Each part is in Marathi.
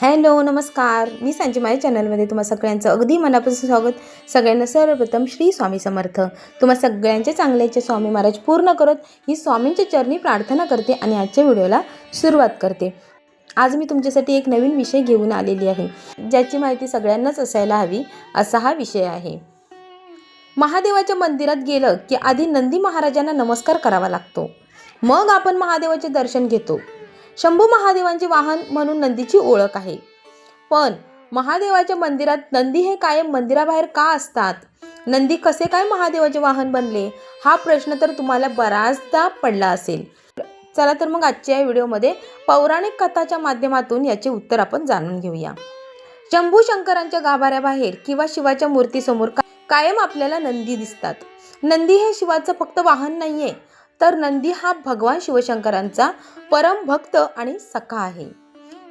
हॅलो नमस्कार, मी सांची माझ्या चॅनलमध्ये तुम्हा सगळ्यांचं अगदी मनापासून स्वागत. सगळ्यांना सर्वप्रथम श्री स्वामी समर्थ. तुम्हा सगळ्यांचे चांगल्याचे स्वामी महाराज पूर्ण करत ही स्वामींच्या चरणी प्रार्थना करते आणि आजच्या व्हिडिओला सुरुवात करते. आज मी तुमच्यासाठी एक नवीन विषय घेऊन आलेली आहे, ज्याची माहिती सगळ्यांनाच असायला हवी असा हा विषय आहे. महादेवाच्या मंदिरात गेलं की आधी नंदी महाराजांना नमस्कार करावा लागतो, मग आपण महादेवाचे दर्शन घेतो. शंभू महादेवांचे वाहन म्हणून नंदीची ओळख आहे. पण महादेवाच्या मंदिरात नंदी हे कायम मंदिराबाहेर का असतात? नंदी कसे काय महादेवाचे वाहन बनले? हा प्रश्न तर तुम्हाला बराचदा पडला असेल. चला तर मग आजच्या या व्हिडिओमध्ये पौराणिक कथाच्या माध्यमातून याचे उत्तर आपण जाणून घेऊया. शंभू शंकरांच्या गाभाऱ्याबाहेर किंवा शिवाच्या मूर्तीसमोर कायम आपल्याला नंदी दिसतात. नंदी हे शिवाचं फक्त वाहन नाहीये, तर नंदी हा भगवान शिवशंकरांचा परम भक्त आणि सखा आहे.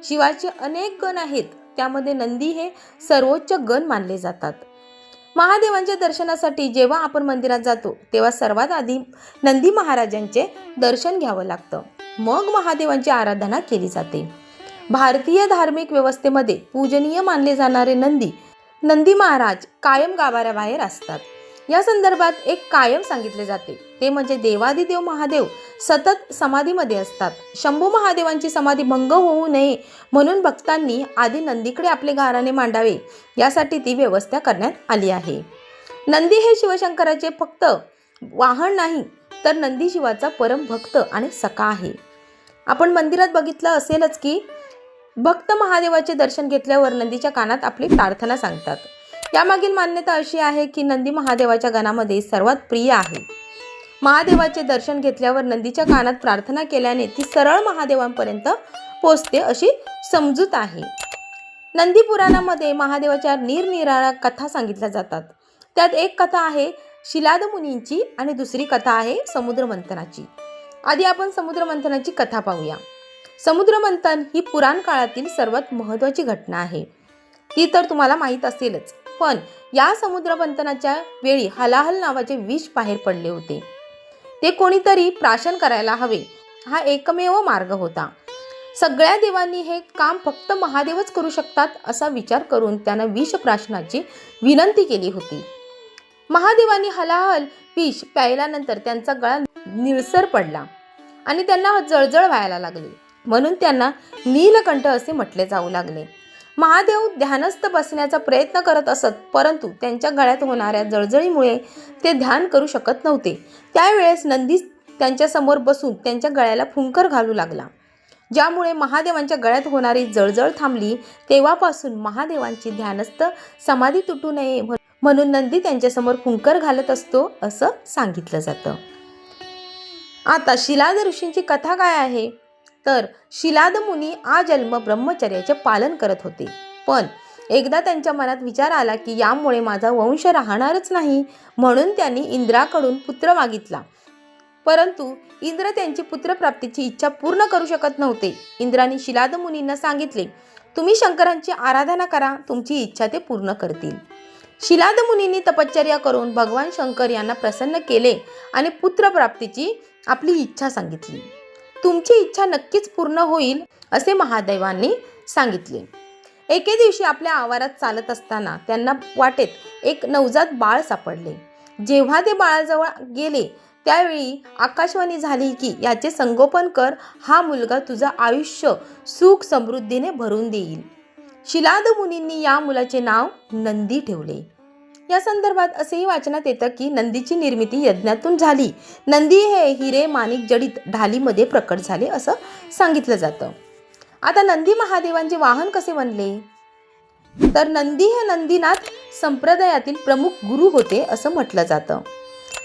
शिवाचे अनेक गण आहेत, त्यामध्ये नंदी हे सर्वोच्च गण मानले जातात. महादेवांच्या दर्शनासाठी जेव्हा आपण मंदिरात जातो तेव्हा सर्वात आधी नंदी महाराजांचे दर्शन घ्यावं लागतं, मग महादेवांची आराधना केली जाते. भारतीय धार्मिक व्यवस्थेमध्ये पूजनीय मानले जाणारे नंदी महाराज कायम गाभाऱ्याबाहेर असतात. या संदर्भात एक कायम सांगितले जाते, ते म्हणजे देवादिदेव महादेव सतत समाधीमध्ये असतात. शंभू महादेवांची समाधी भंग होऊ नये म्हणून भक्तांनी आधी नंदीकडे आपले गाराणे मांडावे, यासाठी ती व्यवस्था करण्यात आली आहे. नंदी हे शिवशंकराचे फक्त वाहन नाही, तर नंदी शिवाचा परम भक्त आणि सखा आहे. आपण मंदिरात बघितलं असेलच की भक्त महादेवाचे दर्शन घेतल्यावर नंदीच्या कानात आपली प्रार्थना सांगतात. यामागील मान्यता अशी आहे की नंदी महादेवाच्या गणामध्ये सर्वात प्रिय आहे. महादेवाचे दर्शन घेतल्यावर नंदीच्या कानात प्रार्थना केल्याने ती सरळ महादेवांपर्यंत पोचते अशी समजूत आहे. नंदी पुराणामध्ये महादेवाच्या निरनिराळ्या कथा सांगितल्या जातात. त्यात एक कथा आहे शिलाद मुनींची आणि दुसरी कथा आहे समुद्र मंथनाची. आधी आपण समुद्र मंथनाची कथा पाहूया. समुद्र मंथन ही पुराण काळातील सर्वात महत्त्वाची घटना आहे. ती तर तुम्हाला माहीत असेलच, पण या समुद्र मंथनाच्या वेळी हलाहल नावाचे विष बाहेर पडले होते. ते कोणीतरी प्राशन करायला हवे, हा एकमेव मार्ग होता. सगळ्या देवांनी हे काम फक्त महादेवच करू शकतात असा विचार करून त्यानं विष प्राशनाची विनंती केली होती. महादेवांनी हलाहल विष प्यायल्यानंतर त्यांचा गळा निळसर पडला आणि त्यांना जळजळ व्हायला लागली, म्हणून त्यांना नीलकंठ असे म्हटले जाऊ लागले. महादेव ध्यानस्थ बसण्याचा प्रयत्न करत असत, परंतु त्यांच्या गळ्यात होणाऱ्या जळजळीमुळे ते ध्यान करू शकत नव्हते. त्यावेळेस नंदी त्यांच्या समोर बसून त्यांच्या गळ्याला फुंकर घालू लागला, ज्यामुळे महादेवांच्या गळ्यात होणारी जळजळ थांबली. तेव्हापासून महादेवांची ध्यानस्थ समाधी तुटू नये म्हणून नंदी त्यांच्यासमोर फुंकर घालत असतो असं सांगितलं जातं. आता शिलाद ऋषींची कथा काय आहे? तर शिलाद मुनी आजन्म ब्रह्मचर्याचे पालन करत होते, पण एकदा त्यांच्या मनात विचार आला की यामुळे माझा वंश राहणारच नाही, म्हणून त्यांनी इंद्राकडून पुत्र मागितला. परंतु इंद्र त्यांची पुत्रप्राप्तीची इच्छा पूर्ण करू शकत नव्हते. इंद्राने शिलाद मुनींना सांगितले, तुम्ही शंकरांची आराधना करा, तुमची इच्छा ते पूर्ण करतील. शिलाद मुनींनी तपश्चर्या करून भगवान शंकर यांना प्रसन्न केले आणि पुत्रप्राप्तीची आपली इच्छा सांगितली. तुमची इच्छा नक्कीच पूर्ण होईल असे महादेवांनी सांगितले. एके दिवशी आपल्या आवारात चालत असताना त्यांना वाटेत एक नवजात बाळ सापडले. जेव्हा ते बाळाजवळ गेले त्यावेळी आकाशवाणी झाली की याचे संगोपन कर, हा मुलगा तुझं आयुष्य सुख समृद्धीने भरून देईल. शिलाद मुनींनी या मुलाचे नाव नंदी ठेवले. या संदर्भात असेही वाचनात येतं की नंदीची निर्मिती यज्ञातून झाली. नंदी हे हिरे माणिक जडित ढालीमध्ये प्रकट झाले असं सांगितलं जातं. आता नंदी महादेवांचे वाहन कसे बनले? तर नंदी हे नंदीनाथ संप्रदायातील प्रमुख गुरु होते असं म्हटलं जातं.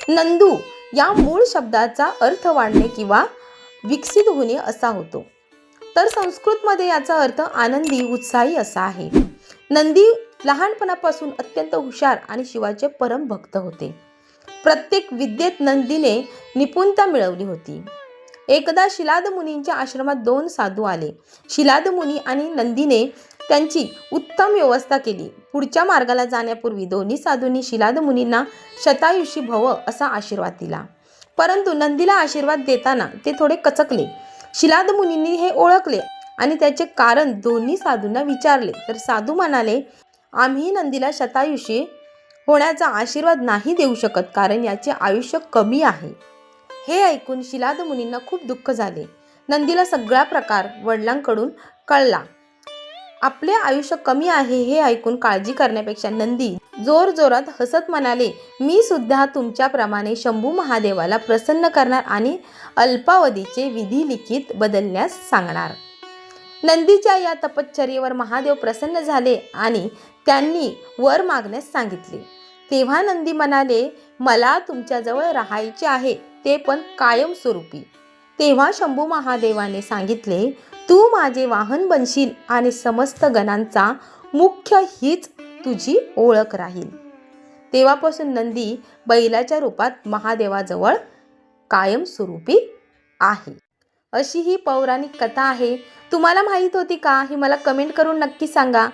नंदू या मूळ शब्दाचा अर्थ वाढणे किंवा विकसित होणे असा होतो, तर संस्कृतमध्ये याचा अर्थ आनंदी उत्साही असा आहे. नंदी लहानपणापासून अत्यंत हुशार आणि शिवाचे परम भक्त होते. प्रत्येक विद्येत नंदीने निपुणता मिळवली होती. एकदा शिलाद मुनींच्या आश्रमात 2 साधू आले. शिलाद मुनी आणि नंदीने त्यांची उत्तम व्यवस्था केली. पुढच्या मार्गाला जाण्यापूर्वी दोन्ही साधूंनी शिलाद मुनींना शतायुषी भव असा आशीर्वाद दिला. परंतु नंदीला आशीर्वाद देताना ते थोडे कचकले. शिलाद मुनींनी हे ओळखले आणि त्याचे कारण दोन्ही साधूंना विचारले तर साधू म्हणाले, आम्ही नंदीला शतायुषी होण्याचा आशीर्वाद नाही देऊ शकत, कारण याचे आयुष्य कमी आहे. हे ऐकून शिलाद मुनींना खूप दुःख झाले. नंदीला सगळा प्रकार वडिलांकडून कळला. आपले आयुष्य कमी आहे हे ऐकून काळजी करण्यापेक्षा नंदी जोरजोरात हसत म्हणाले, मी सुद्धा तुमच्याप्रमाणे शंभू महादेवाला प्रसन्न करणार आणि अल्पावधीचे विधी लिखित बदलण्यास सांगणार. नंदीच्या या तपश्चर्येवर महादेव प्रसन्न झाले आणि त्यांनी वर मागण्यास सांगितले. तेव्हा नंदी म्हणाले, मला तुमच्याजवळ राहायचे आहे, ते पण कायमस्वरूपी. तेव्हा शंभू महादेवाने सांगितले, तू माझे वाहन बनशील आणि समस्त गणांचा मुख्य हीच तुझी ओळख राहील. तेव्हापासून नंदी बैलाच्या रूपात महादेवाजवळ कायमस्वरूपी आहे. अशी ही पौराणिक कथा आहे. तुम्हाला माहीत होती का? ही मला कमेंट करून नक्की सांगा.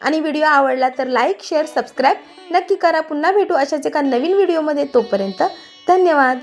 आणि व्हिडिओ आवडला तर लाईक, शेअर, सबस्क्राईब नक्की करा. पुन्हा भेटू अशाच एका नवीन व्हिडिओमध्ये. तोपर्यंत धन्यवाद.